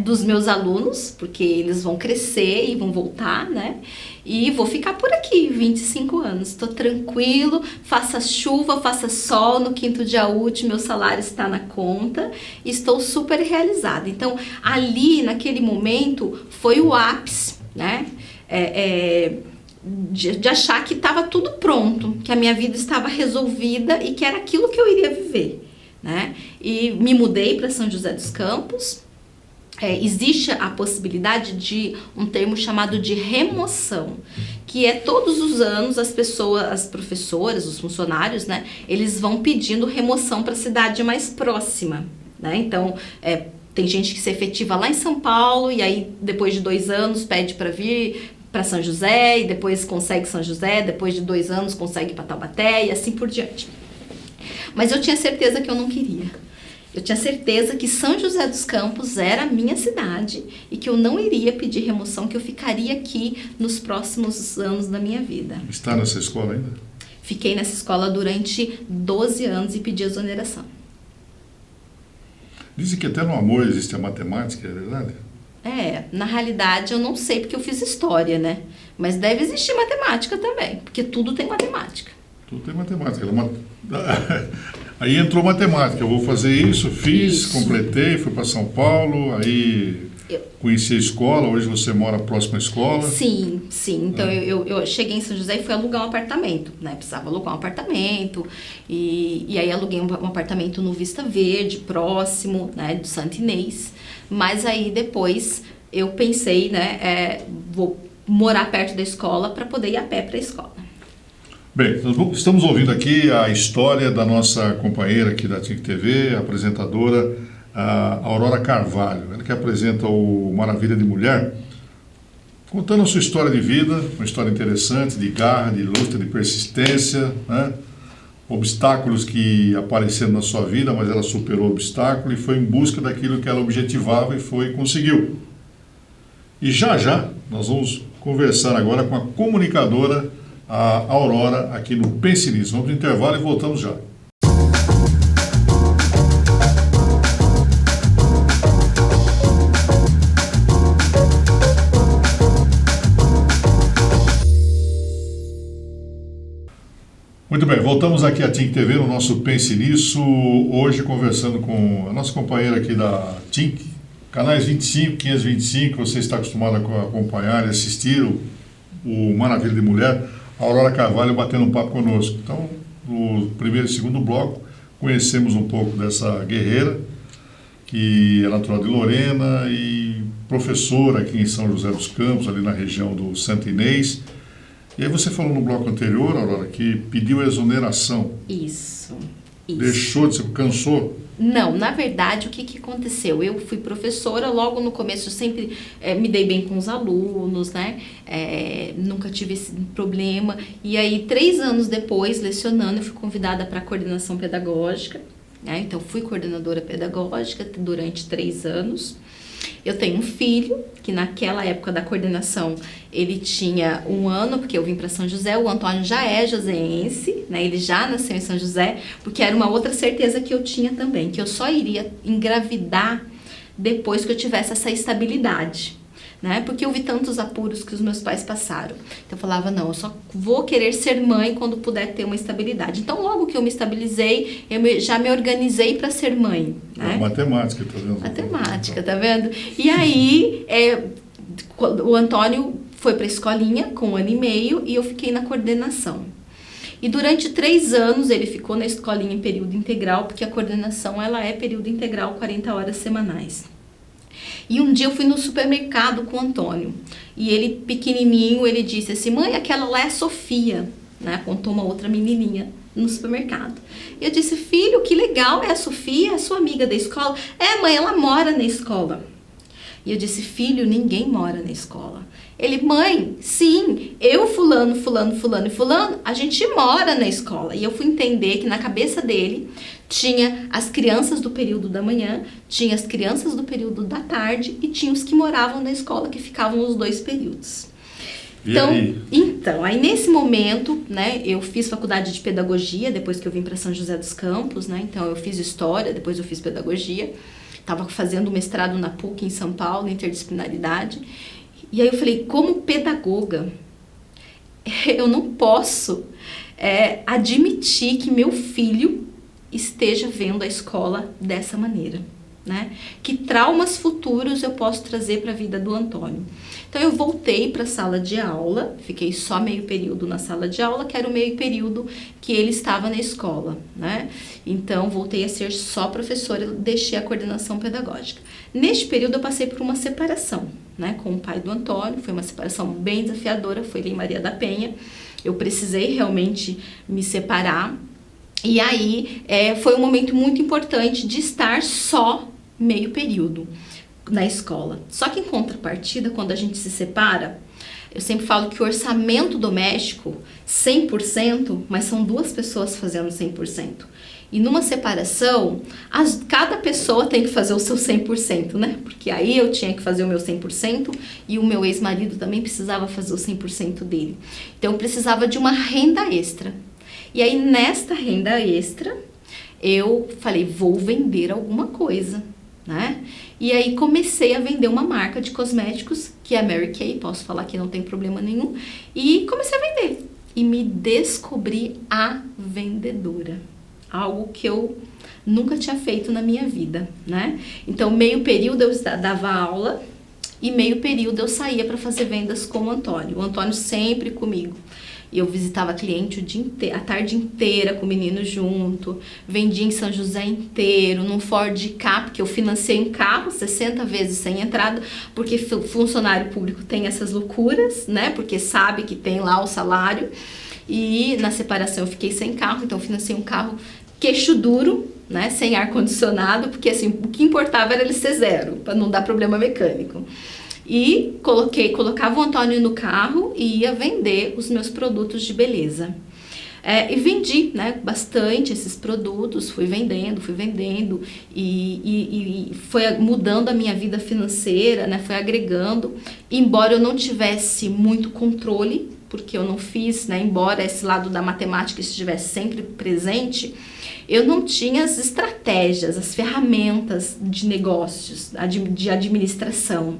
dos meus alunos, porque eles vão crescer e vão voltar, né? E vou ficar por aqui, 25 anos. Estou tranquilo, faça chuva, faça sol, no 5º dia útil, meu salário está na conta. Estou super realizada. Então, ali, naquele momento, foi o ápice, né? De achar que estava tudo pronto, que a minha vida estava resolvida e que era aquilo que eu iria viver, né? E me mudei para São José dos Campos. Existe a possibilidade de um termo chamado de remoção, que é todos os anos as pessoas, as professoras, os funcionários, né, eles vão pedindo remoção para a cidade mais próxima, né? Então, tem gente que se efetiva lá em São Paulo e aí depois de 2 anos pede para vir para São José, e depois consegue São José, depois de 2 anos consegue para Taubaté, e assim por diante. Mas eu tinha certeza que eu não queria. Eu tinha certeza que São José dos Campos era a minha cidade e que eu não iria pedir remoção, que eu ficaria aqui nos próximos anos da minha vida. Está nessa escola ainda? Fiquei nessa escola durante 12 anos e pedi exoneração. Dizem que até no amor existe a matemática, é verdade? Na realidade eu não sei porque eu fiz história, né? Mas deve existir matemática também, porque tudo tem matemática. Tudo tem matemática. Aí entrou matemática, eu vou fazer isso, fiz, completei, fui para São Paulo, aí conheci a escola, hoje você mora próximo à escola. Sim. Então eu cheguei em São José e fui alugar um apartamento, né? Precisava alugar um apartamento e aí aluguei um apartamento no Vista Verde, próximo, né, do Santo Inês. Mas aí depois eu pensei, né, vou morar perto da escola para poder ir a pé para a escola. Bem, nós estamos ouvindo aqui a história da nossa companheira aqui da TIC TV, a apresentadora a Aurora Carvalho. Ela que apresenta o Maravilha de Mulher, contando a sua história de vida, uma história interessante, de garra, de luta, de persistência, né? Obstáculos que apareceram na sua vida, mas ela superou o obstáculo e foi em busca daquilo que ela objetivava e conseguiu. E já nós vamos conversar agora com a comunicadora, a Aurora, aqui no Pense Nisso. Vamos no intervalo e voltamos já. Muito bem, voltamos aqui à TIC TV no nosso Pense Nisso, hoje conversando com a nossa companheira aqui da TIC, canais 25, 525, você está acostumado a acompanhar e assistir o Maravilha de Mulher, a Aurora Carvalho batendo um papo conosco. Então, no primeiro e segundo bloco, conhecemos um pouco dessa guerreira, que é natural de Lorena e professora aqui em São José dos Campos, ali na região do Santo Inês. E aí você falou no bloco anterior, Aurora, que pediu exoneração. Isso. Deixou de ser, cansou? Não, na verdade, o que aconteceu? Eu fui professora, logo no começo eu sempre me dei bem com os alunos, né? Nunca tive esse problema. E aí, 3 anos depois, lecionando, eu fui convidada para a coordenação pedagógica, né? Então, fui coordenadora pedagógica durante 3 anos. Eu tenho um filho, que naquela época da coordenação, ele tinha 1 ano, porque eu vim para São José, o Antônio já é joseense, né? Ele já nasceu em São José, porque era uma outra certeza que eu tinha também, que eu só iria engravidar depois que eu tivesse essa estabilidade, né? Porque eu vi tantos apuros que os meus pais passaram. Então eu falava, não, eu só vou querer ser mãe quando puder ter uma estabilidade. Então logo que eu me estabilizei, já me organizei para ser mãe, né? Matemática, tá vendo? Matemática, tá vendo? E aí, o Antônio foi para a escolinha com 1 ano e meio e eu fiquei na coordenação. E durante 3 anos ele ficou na escolinha em período integral, porque a coordenação ela é período integral, 40 horas semanais. E um dia eu fui no supermercado com o Antônio. E ele, pequenininho, ele disse assim, mãe, aquela lá é a Sofia, né? Apontou uma outra menininha no supermercado. E eu disse, filho, que legal, é a Sofia, a sua amiga da escola? É, mãe, ela mora na escola. E eu disse, filho, ninguém mora na escola. Ele, mãe, sim, eu, fulano, a gente mora na escola. E eu fui entender que na cabeça dele tinha as crianças do período da manhã, tinha as crianças do período da tarde e tinha os que moravam na escola, que ficavam os 2 períodos. Então, aí nesse momento, né, eu fiz faculdade de pedagogia, depois que eu vim para São José dos Campos, né, então eu fiz história, depois eu fiz pedagogia, estava fazendo mestrado na PUC em São Paulo, interdisciplinaridade, e aí eu falei, como pedagoga, eu não posso admitir que meu filho esteja vendo a escola dessa maneira, né? Que traumas futuros eu posso trazer para a vida do Antônio? Então eu voltei para a sala de aula, fiquei só meio período na sala de aula, que era o meio período que ele estava na escola, né? Então voltei a ser só professora, deixei a coordenação pedagógica. Neste período eu passei por uma separação, né, com o pai do Antônio, foi uma separação bem desafiadora, foi lá em Maria da Penha, eu precisei realmente me separar. E aí, foi um momento muito importante de estar só meio período na escola. Só que em contrapartida, quando a gente se separa, Eu sempre falo que o orçamento doméstico, 100%, mas são 2 pessoas fazendo 100%. E numa separação, cada pessoa tem que fazer o seu 100%, né? Porque aí eu tinha que fazer o meu 100% e o meu ex-marido também precisava fazer o 100% dele. Então eu precisava de uma renda extra. E aí nesta renda extra, eu falei, vou vender alguma coisa, né? E aí comecei a vender uma marca de cosméticos, que é a Mary Kay, posso falar que não tem problema nenhum, e comecei a vender. E me descobri a vendedora. Algo que eu nunca tinha feito na minha vida, né? Então, meio período eu dava aula e meio período eu saía para fazer vendas com o Antônio. O Antônio sempre comigo. E eu visitava cliente a tarde inteira com o menino junto, vendia em São José inteiro, num Ford Ka, porque eu financei um carro 60 vezes sem entrada, porque funcionário público tem essas loucuras, né? Porque sabe que tem lá o salário. E na separação eu fiquei sem carro, então eu financei um carro queixo duro, né, sem ar-condicionado, porque assim, o que importava era ele ser zero, para não dar problema mecânico. E colocava o Antônio no carro e ia vender os meus produtos de beleza. E vendi, né, bastante esses produtos, fui vendendo e foi mudando a minha vida financeira, né, foi agregando. Embora eu não tivesse muito controle, porque eu não fiz, né, embora esse lado da matemática estivesse sempre presente, eu não tinha as estratégias, as ferramentas de negócios, de administração.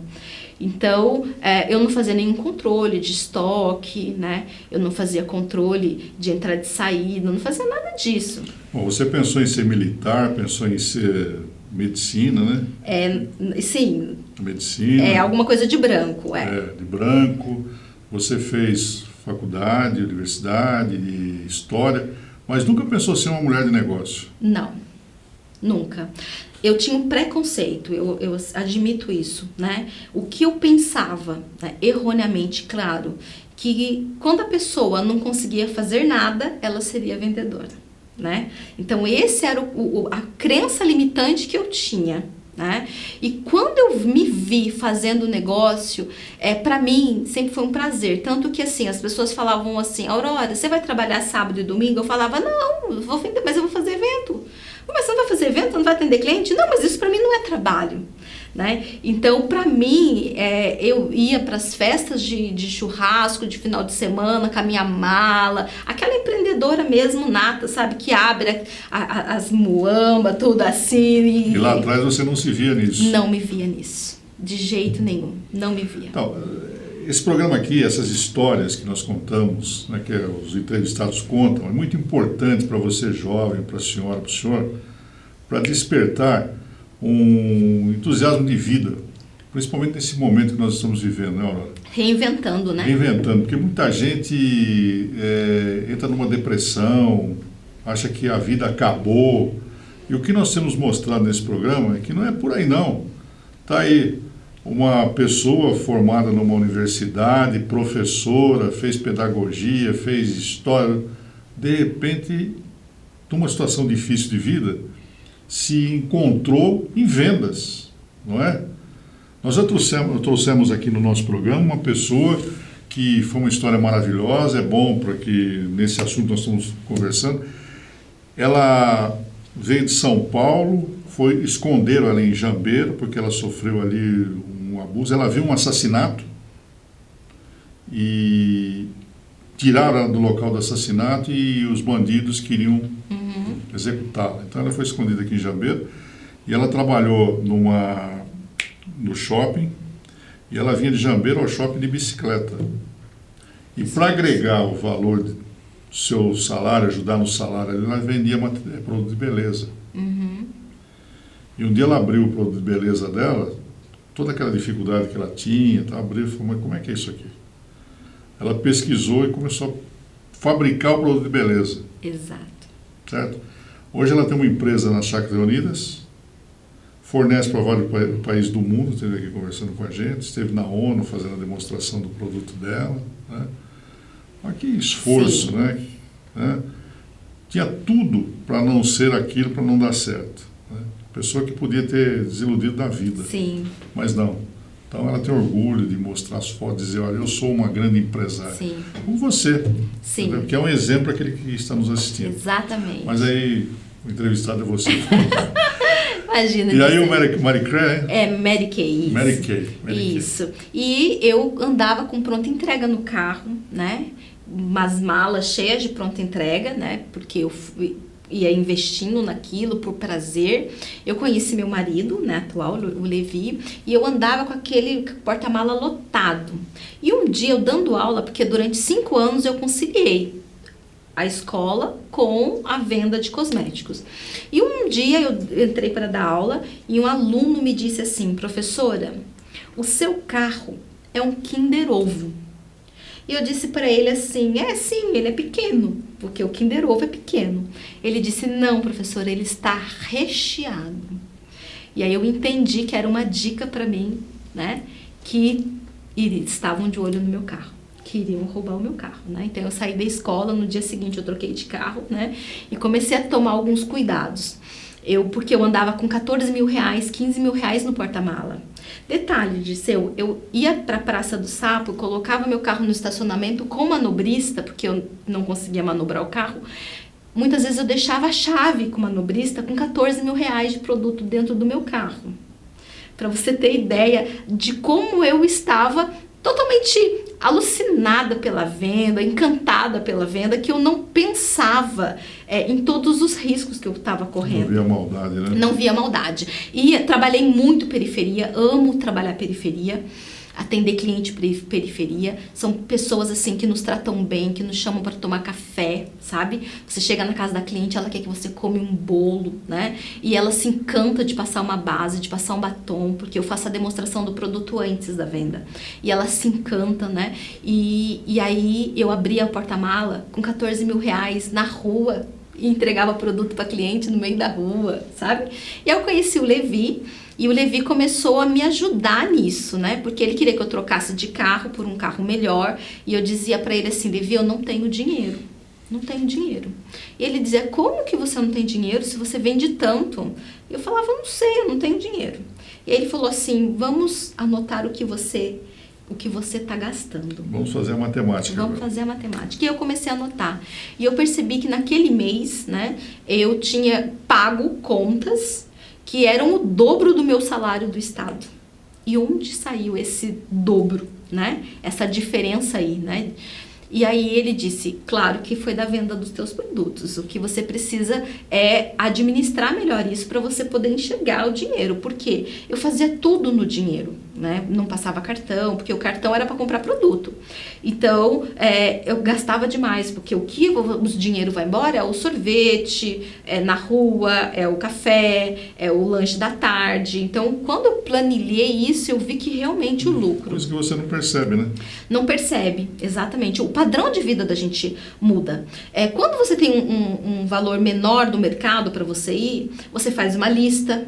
Então, eu não fazia nenhum controle de estoque, né? Eu não fazia controle de entrada e saída, não fazia nada disso. Bom, você pensou em ser militar, pensou em ser medicina, né? Sim. Medicina. Alguma coisa de branco, de branco. Você fez faculdade, universidade, história, mas nunca pensou ser uma mulher de negócio? Não, nunca. Eu tinha um preconceito, eu admito isso, né? O que eu pensava, né, erroneamente, claro, que quando a pessoa não conseguia fazer nada, ela seria vendedora, né? Então, esse era a crença limitante que eu tinha, né? E quando eu me vi fazendo negócio, para mim sempre foi um prazer, tanto que assim, as pessoas falavam assim, Aurora, você vai trabalhar sábado e domingo? Eu falava, não, eu vou vender, mas eu vou fazer evento. Mas você não vai fazer evento, não vai atender cliente? Não, mas isso para mim não é trabalho, né? Então, para mim, eu ia para as festas de churrasco, de final de semana, com a minha mala, aquela empreendedora mesmo nata, sabe? Que abre as muambas, tudo assim. E lá atrás você não se via nisso? Não me via nisso, de jeito nenhum, não me via. Então, esse programa aqui, essas histórias que nós contamos, né, que os entrevistados contam, é muito importante para você jovem, para a senhora, para o senhor, para despertar um entusiasmo de vida, principalmente nesse momento que nós estamos vivendo, né, Aurora? Reinventando, né? Reinventando, porque muita gente entra numa depressão, acha que a vida acabou, e o que nós temos mostrado nesse programa é que não é por aí não. Está aí uma pessoa formada numa universidade, professora, fez pedagogia, fez história, de repente, numa situação difícil de vida, se encontrou em vendas, não é? Nós já trouxemos aqui no nosso programa uma pessoa que foi uma história maravilhosa, é bom para que nesse assunto nós estamos conversando. Ela veio de São Paulo, esconderam ela em Jambeiro, porque ela sofreu ali um abuso. Ela viu um assassinato e tiraram ela do local do assassinato e os bandidos queriam executá-la. Então ela foi escondida aqui em Jambeiro e ela trabalhou no shopping e ela vinha de Jambeiro ao shopping de bicicleta. E para agregar o valor do seu salário, ajudar no salário, ela vendia produto de beleza. E um dia ela abriu o produto de beleza dela, toda aquela dificuldade que ela tinha, abriu e falou, mas como é que é isso aqui? Ela pesquisou e começou a fabricar o produto de beleza. Exato. Certo? Hoje ela tem uma empresa nas Chacras Reunidas, fornece para vários países do mundo, esteve aqui conversando com a gente, esteve na ONU fazendo a demonstração do produto dela. Né? Olha que esforço, né? Tinha tudo para não ser aquilo, para não dar certo. Né? Pessoa que podia ter desiludido da vida. Sim. Mas não. Então ela tem orgulho de mostrar as fotos, dizer, olha, eu sou uma grande empresária. Sim. Como você. Sim. Porque é um exemplo aquele que está nos assistindo. Exatamente. Mas aí, o entrevistado é você. Imagina. E aí o Mary Kay, é Mary Kay. Mary Kay. Isso. E eu andava com pronta entrega no carro, né? Umas malas cheias de pronta entrega, né? Porque eu ia investindo naquilo por prazer. Eu conheci meu marido, né, atual, o Levi, e eu andava com aquele porta-mala lotado. E um dia eu dando aula, porque durante 5 anos eu conciliei a escola com a venda de cosméticos. E um dia eu entrei para dar aula e um aluno me disse assim, professora, o seu carro é um Kinder Ovo. E eu disse para ele assim, sim, ele é pequeno, porque o Kinder Ovo é pequeno. Ele disse, não, professora, ele está recheado. E aí eu entendi que era uma dica para mim, né, que estavam de olho no meu carro, que iriam roubar o meu carro, né. Então eu saí da escola, no dia seguinte eu troquei de carro, né, e comecei a tomar alguns cuidados. Porque eu andava com 14 mil reais, 15 mil reais no porta-mala. Detalhe, Dirceu, eu ia para a Praça do Sapo, colocava meu carro no estacionamento com manobrista, porque eu não conseguia manobrar o carro. Muitas vezes eu deixava a chave com o manobrista com 14 mil reais de produto dentro do meu carro. Para você ter ideia de como eu estava totalmente alucinada pela venda, encantada pela venda, que eu não pensava em todos os riscos que eu estava correndo. Não via maldade, né? Não via maldade. E trabalhei muito periferia, amo trabalhar periferia, atender cliente periferia. São pessoas assim que nos tratam bem, que nos chamam para tomar café, sabe? Você chega na casa da cliente, ela quer que você come um bolo, né? E ela se encanta de passar uma base, de passar um batom, porque eu faço a demonstração do produto antes da venda. E ela se encanta, né? E aí eu abria o porta-mala com 14 mil reais na rua e entregava produto para cliente no meio da rua, sabe? E aí eu conheci o Levi. E o Levi começou a me ajudar nisso, né? Porque ele queria que eu trocasse de carro por um carro melhor. E eu dizia pra ele assim, Levi, eu não tenho dinheiro. Não tenho dinheiro. E ele dizia, como que você não tem dinheiro se você vende tanto? E eu falava, não sei, eu não tenho dinheiro. E aí ele falou assim, vamos anotar o que você está gastando. Vamos fazer a matemática. Vamos fazer a matemática. E eu comecei a anotar. E eu percebi que naquele mês, né, eu tinha pago contas que eram o dobro do meu salário do Estado. E onde saiu esse dobro, né? Essa diferença aí, né? E aí ele disse, claro que foi da venda dos teus produtos. O que você precisa é administrar melhor isso para você poder enxergar o dinheiro. Por quê? Eu fazia tudo no dinheiro, né? Não passava cartão, porque o cartão era para comprar produto. Então, eu gastava demais, porque o dinheiro vai embora é o sorvete, é na rua, é o café, é o lanche da tarde. Então, quando eu planilhei isso, eu vi que realmente o lucro... Coisa que você não percebe, né? Não percebe, exatamente. O padrão de vida da gente muda. Quando você tem um valor menor do mercado para você ir, você faz uma lista,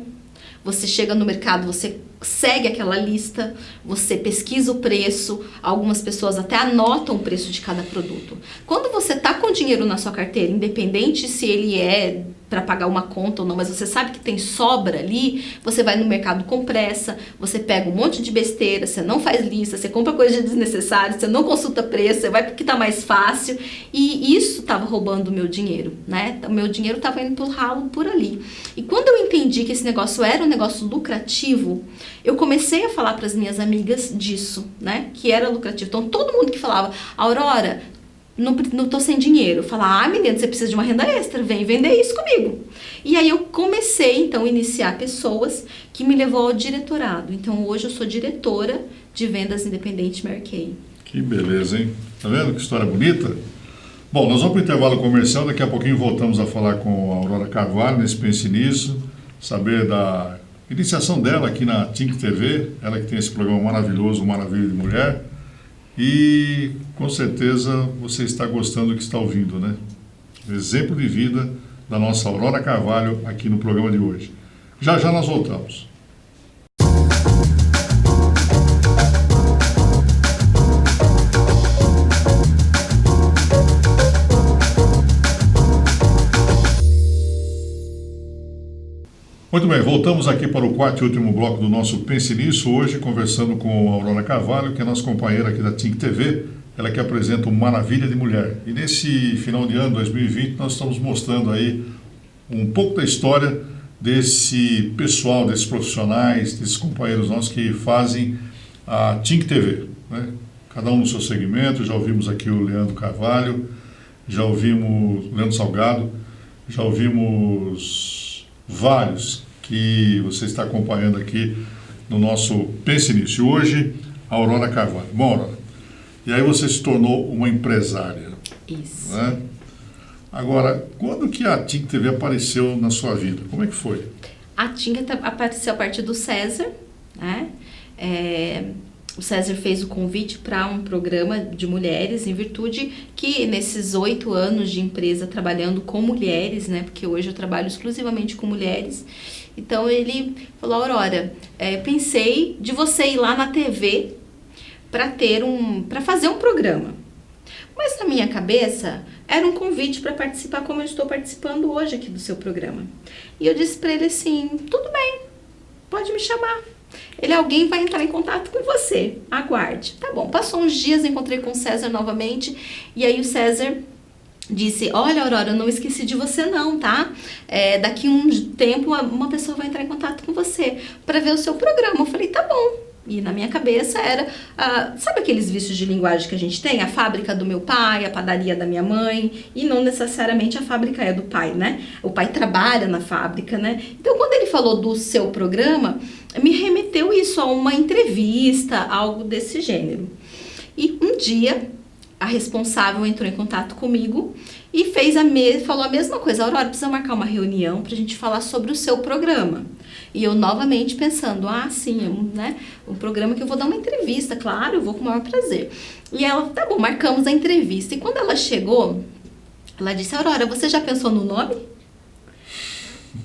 você chega no mercado, você segue aquela lista, você pesquisa o preço, algumas pessoas até anotam o preço de cada produto. Quando você está com dinheiro na sua carteira, independente se ele é para pagar uma conta ou não, mas você sabe que tem sobra ali, você vai no mercado com pressa, você pega um monte de besteira, você não faz lista, você compra coisas desnecessárias, você não consulta preço, você vai porque tá mais fácil, e isso estava roubando o meu dinheiro, né? O meu dinheiro estava indo pro ralo por ali. E quando eu entendi que esse negócio era um negócio lucrativo, eu comecei a falar para as minhas amigas disso, né? Que era lucrativo. Então todo mundo que falava, Aurora, não tô sem dinheiro. Falar, menina, você precisa de uma renda extra, vem vender isso comigo. E aí eu comecei, então, a iniciar pessoas que me levou ao diretorado. Então, hoje eu sou diretora de vendas independente Mary Kay. Que beleza, hein? Tá vendo que história bonita? Bom, nós vamos para o intervalo comercial, daqui a pouquinho voltamos a falar com a Aurora Carvalho, nesse Pense Nisso, saber da iniciação dela aqui na Tink TV, ela que tem esse programa maravilhoso, Maravilha de Mulher. E com certeza você está gostando do que está ouvindo, né? Exemplo de vida da nossa Aurora Carvalho aqui no programa de hoje. Já já nós voltamos. Muito bem, voltamos aqui para o quarto e último bloco do nosso Pense Nisso, hoje conversando com a Aurora Carvalho, que é nossa companheira aqui da TINC TV, ela que apresenta o Maravilha de Mulher. E nesse final de ano, 2020, nós estamos mostrando aí um pouco da história desse pessoal, desses profissionais, desses companheiros nossos que fazem a TINC TV, né? Cada um no seu segmento. Já ouvimos aqui o Leandro Carvalho, já ouvimos o Leandro Salgado, já ouvimos vários que você está acompanhando aqui no nosso Pense Nisso. E hoje, a Aurora Carvalho. Bom, Aurora, e aí você se tornou uma empresária. Isso. Né? Agora, quando que a TINC TV apareceu na sua vida? Como é que foi? A TINC apareceu a partir do César, né? O César fez o convite para um programa de mulheres, em virtude que nesses 8 anos de empresa trabalhando com mulheres, né? Porque hoje eu trabalho exclusivamente com mulheres. Então ele falou: Aurora, pensei de você ir lá na TV para fazer um programa. Mas na minha cabeça era um convite para participar como eu estou participando hoje aqui do seu programa. E eu disse para ele assim: tudo bem, pode me chamar. Alguém vai entrar em contato com você, aguarde. Tá bom, passou uns dias, encontrei com o César novamente, e aí o César disse: olha, Aurora, eu não esqueci de você não, tá? Daqui um tempo uma pessoa vai entrar em contato com você para ver o seu programa. Eu falei: tá bom. E na minha cabeça era, sabe aqueles vícios de linguagem que a gente tem? A fábrica do meu pai, a padaria da minha mãe, e não necessariamente a fábrica é do pai, né? O pai trabalha na fábrica, né? Então, quando ele falou do seu programa, me remeteu isso a uma entrevista, algo desse gênero. E um dia, a responsável entrou em contato comigo e falou a mesma coisa: Aurora, precisa marcar uma reunião pra gente falar sobre o seu programa. E eu novamente pensando: sim, né? Um programa que eu vou dar uma entrevista, claro, eu vou com o maior prazer. E ela: tá bom, marcamos a entrevista. E quando ela chegou, ela disse: Aurora, você já pensou no nome?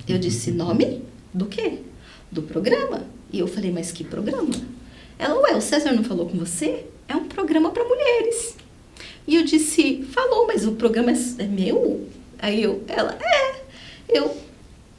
Eu disse: nome? Do quê? Do programa. E eu falei: mas que programa? Ela: ué, o César não falou com você? É um programa para mulheres. E eu disse: falou, mas o programa é meu? Aí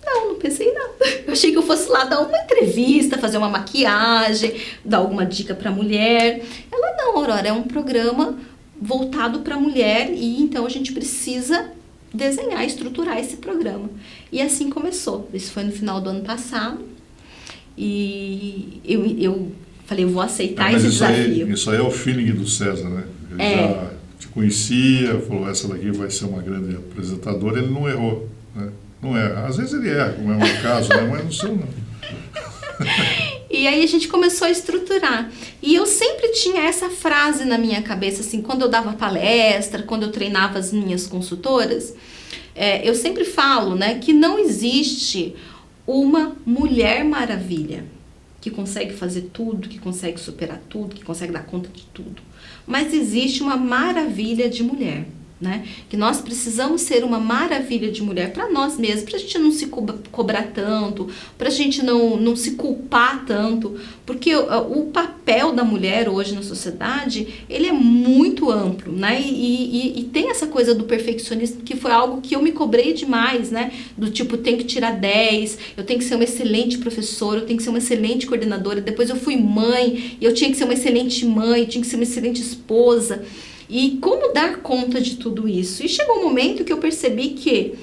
não pensei em nada. Eu achei que eu fosse lá dar uma entrevista, fazer uma maquiagem, dar alguma dica para mulher. Ela: não, Aurora, é um programa voltado para mulher e então a gente precisa desenhar, estruturar esse programa. E assim começou. Isso foi no final do ano passado. E eu falei: eu vou aceitar esse desafio. Isso aí é o feeling do César, né? Ele já te conhecia, falou: essa daqui vai ser uma grande apresentadora. Ele não errou, né? Não é. Às vezes ele erra, como é o meu caso, né? Mas não sei não. E aí a gente começou a estruturar. E eu sempre tinha essa frase na minha cabeça, assim, quando eu dava palestra, quando eu treinava as minhas consultoras, eu sempre falo, né, que não existe uma mulher maravilha que consegue fazer tudo, que consegue superar tudo, que consegue dar conta de tudo. Mas existe uma maravilha de mulher, né? Que nós precisamos ser uma maravilha de mulher para nós mesmos, para a gente não se cobrar tanto, para a gente não se culpar tanto, porque o papel da mulher hoje na sociedade, ele é muito amplo, né? E tem essa coisa do perfeccionismo, que foi algo que eu me cobrei demais, né? Do tipo, tenho que tirar 10, eu tenho que ser uma excelente professora, eu tenho que ser uma excelente coordenadora. Depois eu fui mãe, e eu tinha que ser uma excelente mãe, eu tinha que ser uma excelente esposa. E como dar conta de tudo isso? E chegou um momento que eu percebi que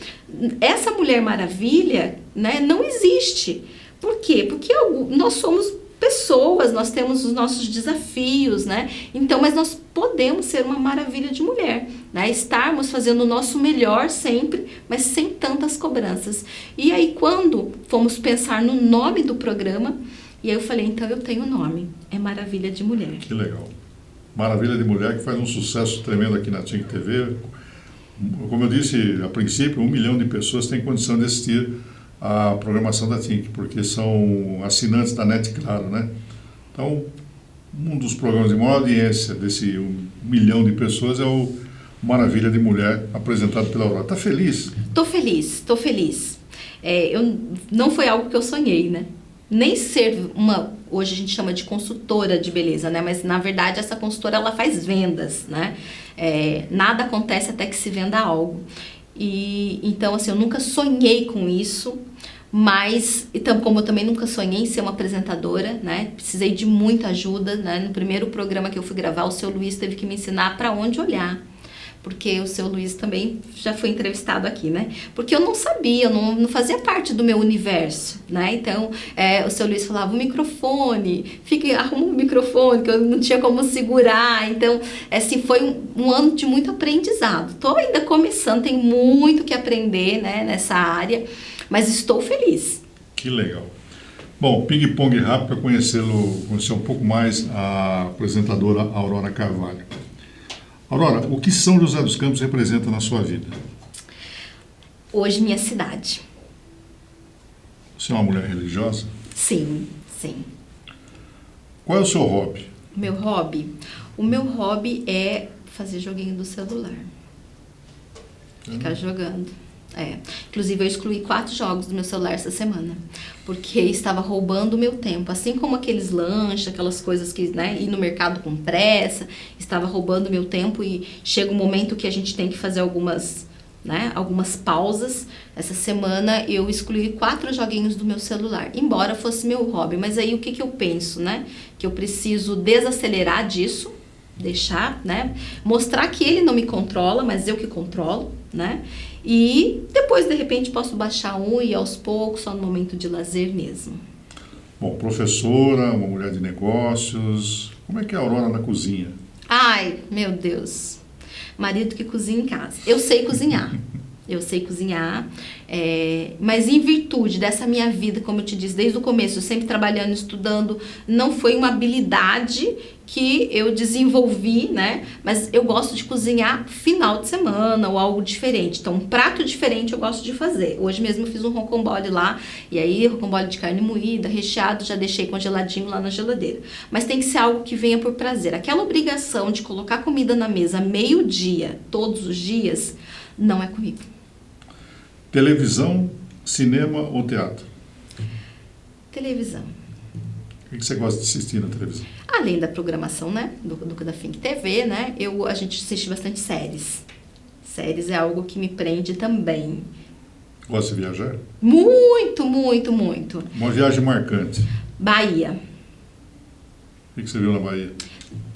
essa Mulher Maravilha, né, não existe. Por quê? Porque nós somos pessoas, nós temos os nossos desafios, né? Então, mas nós podemos ser uma maravilha de mulher, né? Estarmos fazendo o nosso melhor sempre, mas sem tantas cobranças. E aí, quando fomos pensar no nome do programa, e aí eu falei: então eu tenho nome, é Maravilha de Mulher. Que legal. Maravilha de Mulher, que faz um sucesso tremendo aqui na TINC TV. Como eu disse, a princípio, 1 milhão de pessoas têm condição de assistir a programação da TINC, porque são assinantes da NET Claro, né? Então, um dos programas de maior audiência desse 1 milhão de pessoas é o Maravilha de Mulher, apresentado pela Aurora. Tá feliz? Tô feliz. Não foi algo que eu sonhei, né? Nem ser hoje a gente chama de consultora de beleza, né? Mas na verdade essa consultora, ela faz vendas, né? Nada acontece até que se venda algo. E então, assim, eu nunca sonhei com isso, Mas, então, como eu também nunca sonhei em ser uma apresentadora, né? Precisei de muita ajuda, né? No primeiro programa que eu fui gravar, o seu Luiz teve que me ensinar para onde olhar. Porque o seu Luiz também já foi entrevistado aqui, né? Porque eu não sabia, não fazia parte do meu universo, né? Então, o seu Luiz falava, o microfone, arruma um microfone, que eu não tinha como segurar. Então, assim, foi um ano de muito aprendizado. Tô ainda começando, tem muito que aprender, né, nessa área, mas estou feliz. Que legal. Bom, ping-pong rápido para conhecer um pouco mais a apresentadora Aurora Carvalho. Aurora, o que São José dos Campos representa na sua vida? Hoje, minha cidade. Você é uma mulher religiosa? Sim, sim. Qual é o seu hobby? Meu hobby? O meu hobby é fazer joguinho do celular. Ficar jogando. Inclusive, eu excluí 4 jogos do meu celular essa semana, porque estava roubando o meu tempo. Assim como aqueles lanches, aquelas coisas que, né, ir no mercado com pressa, estava roubando o meu tempo e chega um momento que a gente tem que fazer algumas pausas. Essa semana eu excluí 4 joguinhos do meu celular, embora fosse meu hobby. Mas aí o que eu penso, né? Que eu preciso desacelerar disso, deixar, né? Mostrar que ele não me controla, mas eu que controlo, né? E depois, de repente, posso baixar um e aos poucos, só no momento de lazer mesmo. Bom, professora, uma mulher de negócios, como é que é a Aurora na cozinha? Ai, meu Deus, marido que cozinha em casa. Eu sei cozinhar, mas em virtude dessa minha vida, como eu te disse, desde o começo, eu sempre trabalhando, estudando, não foi uma habilidade que eu desenvolvi, né? Mas eu gosto de cozinhar final de semana ou algo diferente. Então, um prato diferente eu gosto de fazer. Hoje mesmo eu fiz um rocambole lá, e aí rocambole de carne moída, recheado, já deixei congeladinho lá na geladeira. Mas tem que ser algo que venha por prazer. Aquela obrigação de colocar comida na mesa meio-dia, todos os dias, não é comigo. Televisão, cinema ou teatro? Televisão. O que você gosta de assistir na televisão? Além da programação, né, da Fink TV, né, a gente assiste bastante séries. Séries é algo que me prende também. Gosta de viajar? Muito, muito, muito. Uma viagem marcante. Bahia. O que você viu na Bahia?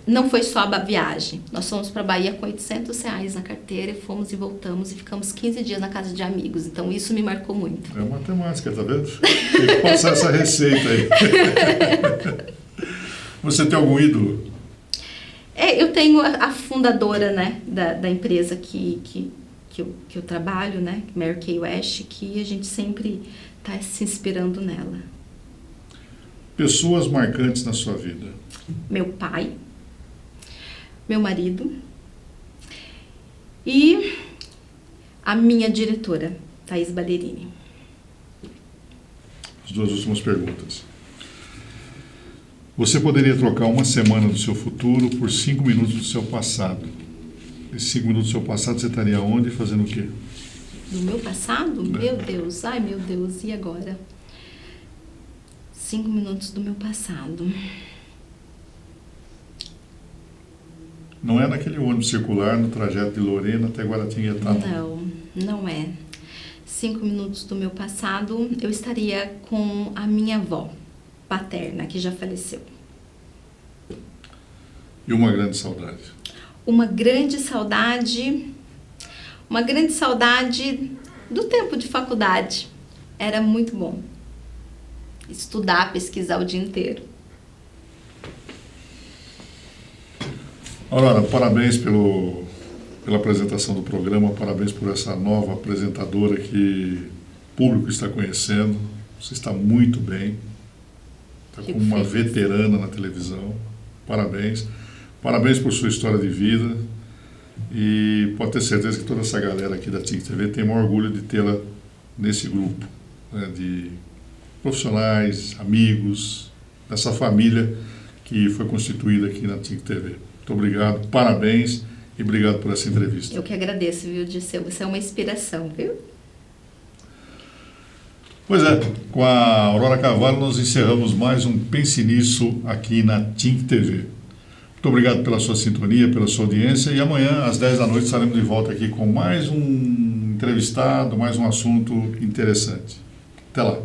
Não foi só a viagem. Nós fomos para a Bahia com R$800 na carteira, fomos e voltamos e ficamos 15 dias na casa de amigos. Então, isso me marcou muito. É matemática, tá vendo? Tem que passar essa receita aí. Você tem algum ídolo? Eu tenho a fundadora, né, da empresa que eu trabalho, né, Mary Kay West, que a gente sempre está se inspirando nela. Pessoas marcantes na sua vida? Meu pai, meu marido e a minha diretora, Thaís Baderini. As 2 últimas perguntas. Você poderia trocar uma semana do seu futuro por 5 minutos do seu passado. Esses 5 minutos do seu passado, você estaria onde e fazendo o quê? Do meu passado? Meu Deus, ai meu Deus, e agora? 5 minutos do meu passado. Não é naquele ônibus circular no trajeto de Lorena até Guaratinguetá. Não é. 5 minutos do meu passado, eu estaria com a minha avó paterna, que já faleceu. E uma grande saudade? Uma grande saudade do tempo de faculdade. Era muito bom. Estudar, pesquisar o dia inteiro. Aurora, parabéns pela apresentação do programa, parabéns por essa nova apresentadora que o público está conhecendo. Você está muito bem, está como uma veterana na televisão. Parabéns. Parabéns por sua história de vida e pode ter certeza que toda essa galera aqui da Tink TV tem o maior orgulho de tê-la nesse grupo, né, de profissionais, amigos, dessa família que foi constituída aqui na Tink TV. Muito obrigado, parabéns e obrigado por essa entrevista. Eu que agradeço, viu, Dirceu? Você é uma inspiração, viu? Pois é, com a Aurora Carvalho nós encerramos mais um Pense Nisso aqui na Tink TV. Muito obrigado pela sua sintonia, pela sua audiência e amanhã às 10 da noite estaremos de volta aqui com mais um entrevistado, mais um assunto interessante. Até lá.